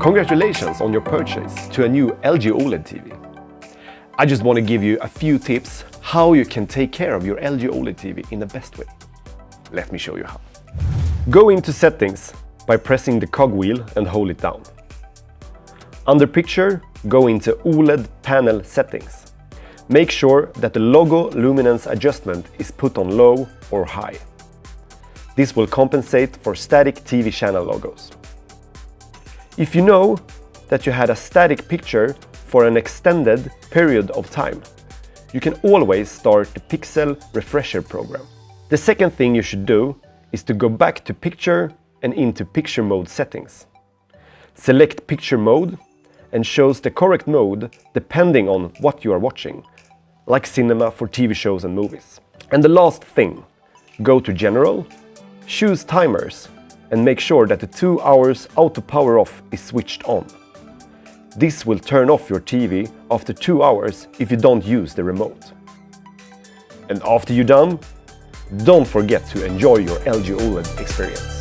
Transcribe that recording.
Congratulations on your purchase to a new LG OLED TV. I just want to give you a few tips how you can take care of your LG OLED TV in the best way. Let me show you how. Go into Settings by pressing the cogwheel and hold it down. Under Picture, go into OLED Panel Settings. Make sure that the logo luminance adjustment is put on low or high. This will compensate for static TV channel logos. If you know that you had a static picture for an extended period of time, you can always start the Pixel Refresher program. The second thing you should do is to go back to Picture and into Picture Mode settings. Select Picture Mode and choose the correct mode depending on what you are watching, like cinema for TV shows and movies. And the last thing, go to General, choose Timers, and make sure that the 2 hours auto power off is switched on. This will turn off your TV after 2 hours if you don't use the remote. And after you're done, don't forget to enjoy your LG OLED experience.